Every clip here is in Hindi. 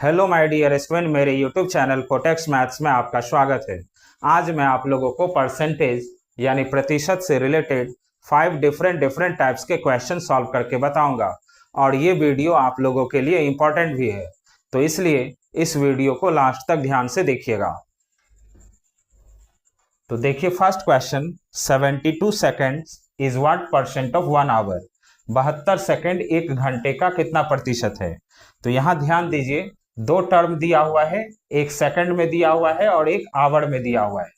हेलो माय डियर स्टूडेंट, मेरे यूट्यूब चैनल कोटेक्स मैथ्स में आपका स्वागत है। आज मैं आप लोगों को परसेंटेज यानी प्रतिशत से रिलेटेड 5 डिफरेंट टाइप्स के क्वेश्चन सॉल्व करके बताऊंगा और ये वीडियो आप लोगों के लिए इम्पोर्टेंट भी है, तो इसलिए इस वीडियो को लास्ट तक ध्यान से देखिएगा। तो देखिए first question, 72 seconds is what percent of 1 hour. 72 second एक घंटे का कितना प्रतिशत है। तो यहाँ ध्यान दीजिए, दो टर्म दिया हुआ है, एक सेकंड में दिया हुआ है और एक आवर में दिया हुआ है।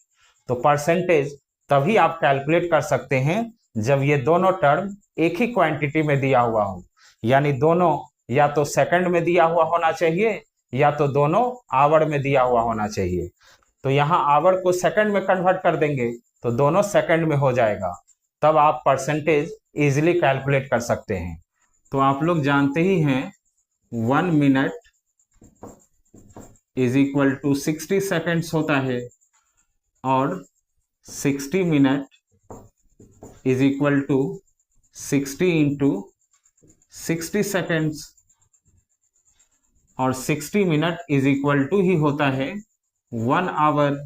तो परसेंटेज तभी आप कैलकुलेट कर सकते हैं जब ये दोनों टर्म एक ही क्वांटिटी में दिया हुआ हो, यानी दोनों या तो सेकंड में दिया हुआ होना चाहिए या तो दोनों आवर में दिया हुआ होना चाहिए। तो यहाँ आवर को सेकंड में कन्वर्ट कर देंगे तो दोनों सेकंड में हो जाएगा, तब आप परसेंटेज इजीली कैलकुलेट कर सकते हैं। तो आप लोग जानते ही हैं 1 minute is equal to 60 seconds होता है और 60 minute is equal to 60 into 60 seconds और 60 मिनट इज इक्वल टू ही होता है 1 आवर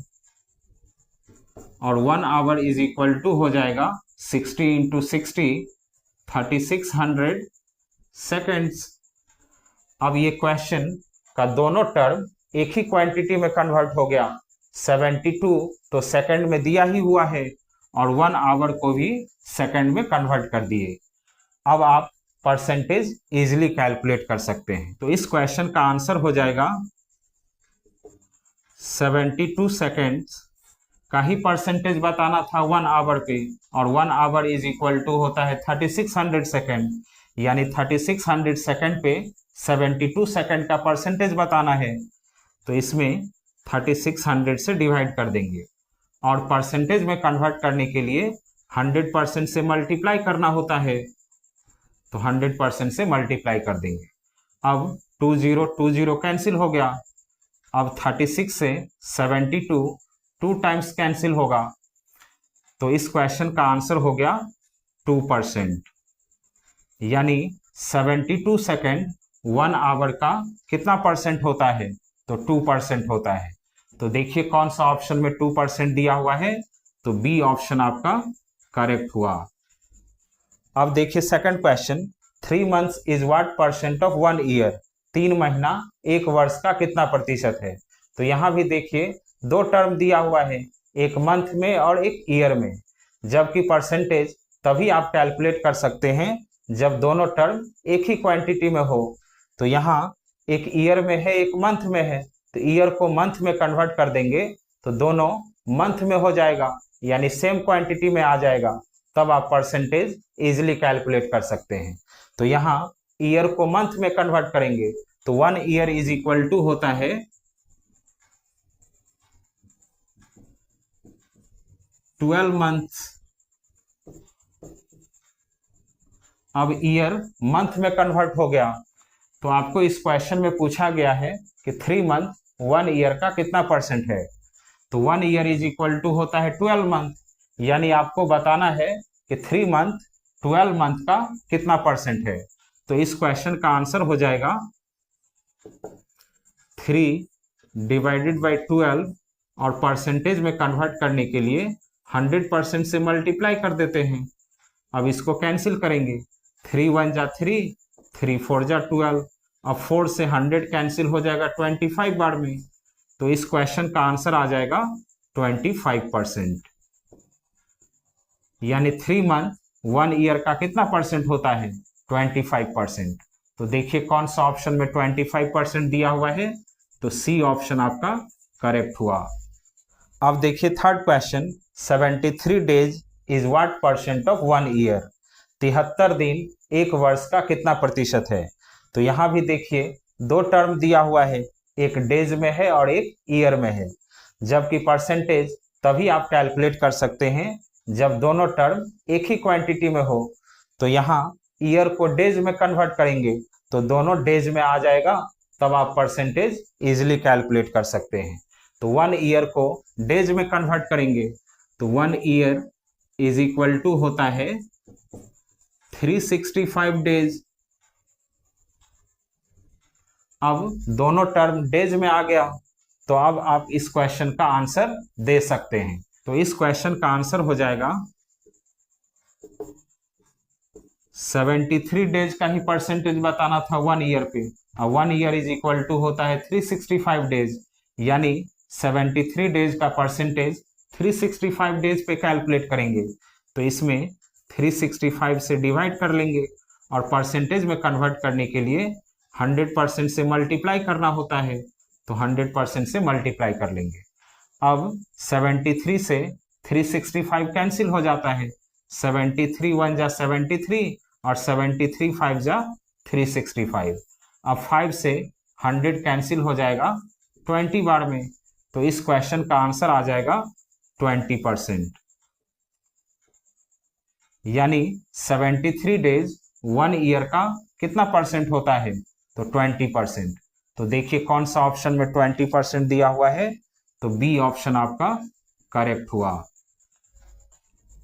और 1 आवर इज इक्वल टू हो जाएगा 60 इंटू 60 3600 सेकेंड्स। अब ये क्वेश्चन का दोनों टर्म एक ही क्वांटिटी में कन्वर्ट हो गया। 72 तो सेकंड में दिया ही हुआ है और 1 आवर को भी सेकंड में कन्वर्ट कर दिए। अब आप परसेंटेज इजीली कैलकुलेट कर सकते हैं। तो इस क्वेश्चन का आंसर हो जाएगा 72 सेकेंड्स का ही परसेंटेज बताना था 1 आवर पे, और 1 आवर इज इक्वल टू होता है 3600 सेकेंड, यानी 3600 सेकेंड पे 72 सेकेंड का परसेंटेज बताना है। तो इसमें 3600 से डिवाइड कर देंगे और परसेंटेज में कन्वर्ट करने के लिए 100% से मल्टीप्लाई करना होता है, तो 100% से मल्टीप्लाई कर देंगे। अब 20 कैंसिल हो गया। अब 36 से 72 2 टाइम्स कैंसिल होगा, तो इस क्वेश्चन का आंसर हो गया 2%, यानी 72 सेकेंड 1 आवर का कितना परसेंट होता है, तो 2% होता है। तो देखिए कौन सा ऑप्शन में 2% दिया हुआ है, तो बी ऑप्शन आपका करेक्ट हुआ। अब देखिए second question, 3 months is what percent of 1 year. 3 महीना एक वर्ष का कितना प्रतिशत है। तो यहाँ भी देखिए दो टर्म दिया हुआ है, एक मंथ में और एक ईयर में, जबकि परसेंटेज तभी आप कैलकुलेट कर सकते हैं जब दोनों टर्म एक ही क्वांटिटी में हो। तो यहाँ एक ईयर में है एक मंथ में है, तो ईयर को मंथ में कन्वर्ट कर देंगे तो दोनों मंथ में हो जाएगा, यानी सेम क्वांटिटी में आ जाएगा, तब आप परसेंटेज इजीली कैलकुलेट कर सकते हैं। तो यहाँ ईयर को मंथ में कन्वर्ट करेंगे तो 1 ईयर इज इक्वल टू होता है 12 मंथ्स। अब ईयर मंथ में कन्वर्ट हो गया, तो आपको इस क्वेश्चन में पूछा गया है कि 3 मंथ 1 ईयर का कितना परसेंट है। तो 1 ईयर इज इक्वल टू होता है 12 मंथ, यानी आपको बताना है कि 3 मंथ 12 मंथ का कितना परसेंट है। तो इस क्वेश्चन का आंसर हो जाएगा 3 डिवाइडेड बाई 12, और परसेंटेज में कन्वर्ट करने के लिए 100% से मल्टीप्लाई कर देते हैं। अब इसको कैंसिल करेंगे, 3 1 जा 3, 3 4 जा 12, अब 4 से 100 कैंसिल हो जाएगा 25 बार में, तो इस क्वेश्चन का आंसर आ जाएगा 25%, यानी 3 मंथ 1 ईयर का कितना परसेंट होता है, 25%। तो देखिए कौन सा ऑप्शन में 25% दिया हुआ है, तो सी ऑप्शन आपका करेक्ट हुआ। अब देखिए third question, 73 days is what percent of 1 year. 73 दिन एक वर्ष का कितना प्रतिशत है। तो यहाँ भी देखिए दो टर्म दिया हुआ है, एक डेज में है और एक ईयर में है, जबकि परसेंटेज तभी आप कैलकुलेट कर सकते हैं जब दोनों टर्म एक ही क्वांटिटी में हो। तो यहाँ ईयर को डेज में कन्वर्ट करेंगे तो दोनों डेज में आ जाएगा, तब आप परसेंटेज इजीली कैलकुलेट कर सकते हैं। तो 1 ईयर को डेज में कन्वर्ट करेंगे तो 1 ईयर इज इक्वल टू होता है 365 डेज, अब दोनों टर्म डेज में आ गया, तो अब आप इस क्वेश्चन का आंसर दे सकते हैं। तो इस क्वेश्चन का आंसर हो जाएगा 73 डेज का ही परसेंटेज बताना था 1 ईयर पे, और 1 ईयर इज इक्वल टू होता है 365 डेज, यानी 73 डेज का परसेंटेज 365 डेज पे कैलकुलेट करेंगे। तो इसमें 365 से डिवाइड कर लेंगे, और परसेंटेज में कन्वर्ट करने के लिए 100% से मल्टीप्लाई करना होता है, तो 100% से मल्टीप्लाई कर लेंगे। अब 73 से 365 कैंसिल हो जाता है, 73 1 जा 73 और 73 5 जा 365। अब 5 से 100 कैंसिल हो जाएगा 20 बार में, तो इस क्वेश्चन का आंसर आ जाएगा 20%, यानी 73 डेज 1 ईयर का कितना परसेंट होता है, तो 20%। तो देखिए कौन सा ऑप्शन में 20% दिया हुआ है, तो बी ऑप्शन आपका करेक्ट हुआ।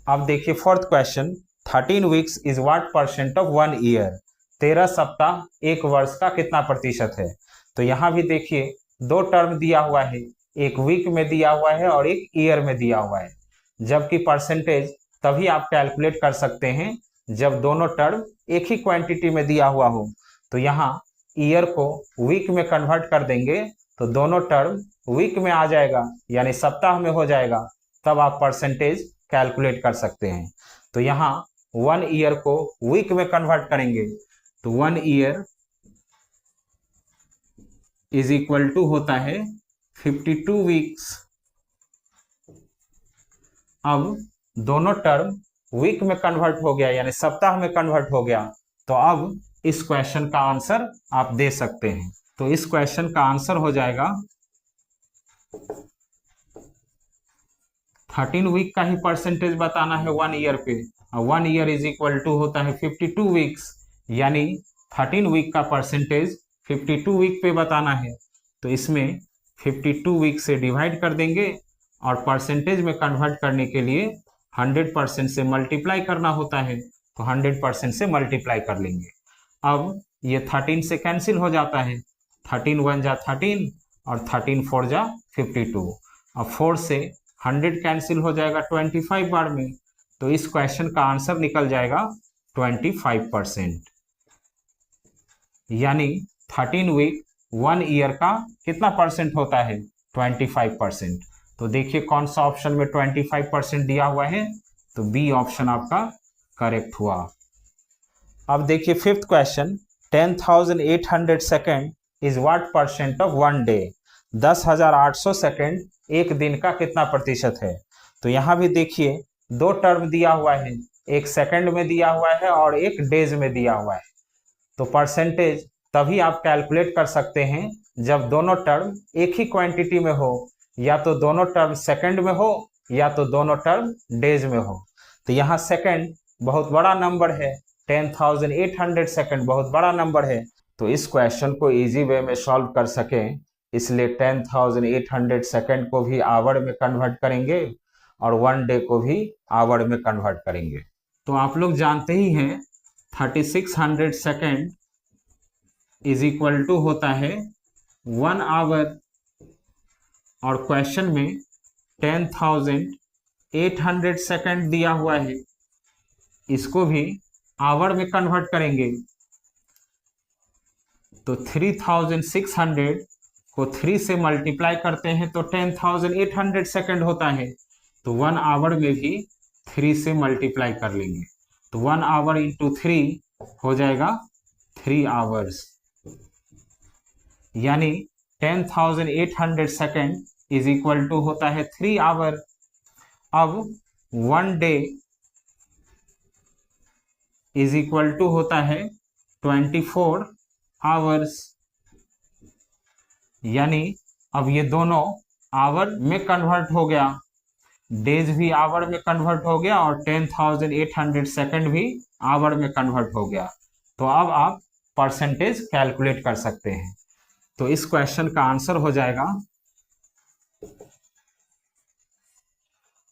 अब देखिए fourth question, 13 weeks is what percent of 1 year, 13 सप्ताह एक वर्ष का कितना प्रतिशत है। तो यहाँ भी देखिए दो टर्म दिया हुआ है, एक वीक में दिया हुआ है और एक ईयर में दिया हुआ है, जबकि परसेंटेज तभी आप कैलकुलेट कर सकते हैं जब दोनों टर्म एक ही क्वांटिटी में दिया हुआ हो। तो यहाँ ईयर को वीक में कन्वर्ट कर देंगे तो दोनों टर्म वीक में आ जाएगा, यानी सप्ताह में हो जाएगा, तब आप परसेंटेज कैलकुलेट कर सकते हैं। तो यहाँ 1 ईयर को वीक में कन्वर्ट करेंगे, तो 1 ईयर इज इक्वल टू होता है 52 वीक्स। अब दोनों टर्म वीक में कन्वर्ट हो गया, यानी सप्ताह में कन्वर्ट हो गया, तो अब इस क्वेश्चन का आंसर आप दे सकते हैं। तो इस क्वेश्चन का आंसर हो जाएगा 13 वीक का ही परसेंटेज बताना है 1 ईयर पे, और 1 ईयर इज इक्वल टू होता है 52 वीक्स, यानी 13 वीक का परसेंटेज 52 वीक पे बताना है। तो इसमें 52 वीक से डिवाइड कर देंगे, और परसेंटेज में कन्वर्ट करने के लिए 100% से मल्टीप्लाई करना होता है, तो 100% से मल्टीप्लाई कर लेंगे। अब ये 13 से कैंसिल हो जाता है, 13 1 जा 13 और 13 4 जा 52। अब 4 से 100 कैंसिल हो जाएगा 25 बार में, तो इस क्वेश्चन का आंसर निकल जाएगा 25%, यानी 13 वीक 1 ईयर का कितना परसेंट होता है, 25%। तो देखिए कौन सा ऑप्शन में 25% दिया हुआ है, तो बी ऑप्शन आपका करेक्ट हुआ। अब देखिए fifth question, 10,800 second is what percent of 1 day, 10,800 second एक दिन का कितना प्रतिशत है। तो यहाँ भी देखिए दो टर्म दिया हुआ है, एक सेकंड में दिया हुआ है और एक डेज में दिया हुआ है। तो परसेंटेज तभी आप कैलकुलेट कर सकते हैं जब दोनों टर्म एक ही क्वांटिटी में हो, या तो दोनों टर्म सेकंड में हो या तो दोनों टर्म डेज में हो। तो यहाँ सेकंड बहुत बड़ा नंबर है, 10,800 सेकंड बहुत बड़ा नंबर है, तो इस क्वेश्चन को इजी वे में सॉल्व कर सकें इसलिए 10,800 सेकंड को भी आवर में कन्वर्ट करेंगे और 1 डे को भी आवर में कन्वर्ट करेंगे। तो आप लोग जानते ही हैं 3600 सेकंड इज इक्वल टू होता है 1 आवर, और क्वेश्चन में 10,800 सेकंड दिया हुआ है, इसको भी आवर में कन्वर्ट करेंगे। तो 3600 को 3 से मल्टीप्लाई करते हैं तो 10,800 सेकंड होता है, तो 1 आवर में भी 3 से मल्टीप्लाई कर लेंगे, तो 1 आवर इंटू 3 हो जाएगा 3 आवर्स, यानी 10,800 सेकंड इज इक्वल टू होता है 3 आवर। अब 1 डे इज इक्वल टू होता है 24 आवर्स, यानी अब ये दोनों आवर में कन्वर्ट हो गया, डेज भी आवर में कन्वर्ट हो गया और 10,800 सेकंड भी आवर में कन्वर्ट हो गया। तो अब आप परसेंटेज कैलकुलेट कर सकते हैं। तो इस क्वेश्चन का आंसर हो जाएगा,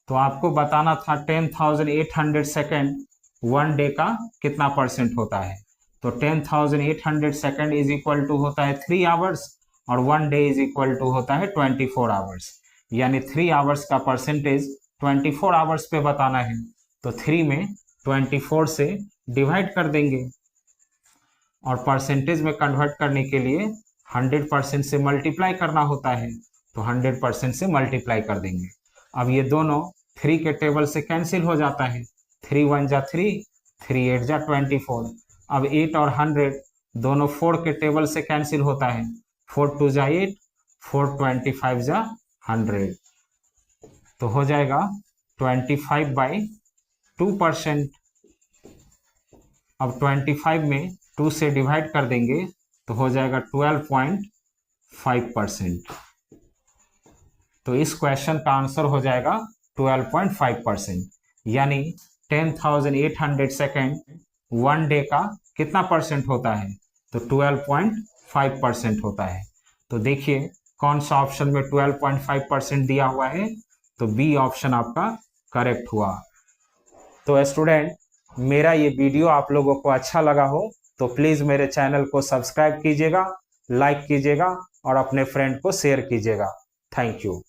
तो आपको बताना था 10,800 सेकंड 1 डे का कितना परसेंट होता है। तो 10,800 सेकेंड इज इक्वल टू होता है 3 आवर्स और 1 डे इज इक्वल टू होता है 24 आवर्स। यानी 3 आवर्स का परसेंटेज 24 आवर्स पे बताना है, तो 3 में 24 से डिवाइड कर देंगे और परसेंटेज में कन्वर्ट करने के लिए 100% से मल्टीप्लाई करना होता है, तो 100% से मल्टीप्लाई कर देंगे। अब ये दोनों 3 के टेबल से कैंसिल हो जाता है, 3 1 जा 3, 3 8 जा 24। अब 8 और 100 दोनों 4 के टेबल से कैंसिल होता है, 4 2 जा 8, 4 25 जा 100, तो हो जाएगा 25/2%। अब 25 में 2 से डिवाइड कर देंगे तो हो जाएगा 12.5%। तो इस क्वेश्चन का आंसर हो जाएगा 12.5%। यानी 10,800 सेकेंड 1 डे का कितना परसेंट होता है, तो 12.5% होता है। तो देखिए कौन सा ऑप्शन में 12.5% दिया हुआ है, तो बी ऑप्शन आपका करेक्ट हुआ। तो स्टूडेंट, मेरा ये वीडियो आप लोगों को अच्छा लगा हो तो प्लीज़ मेरे चैनल को सब्सक्राइब कीजिएगा, लाइक कीजिएगा और अपने फ्रेंड को शेयर कीजिएगा। Thank you.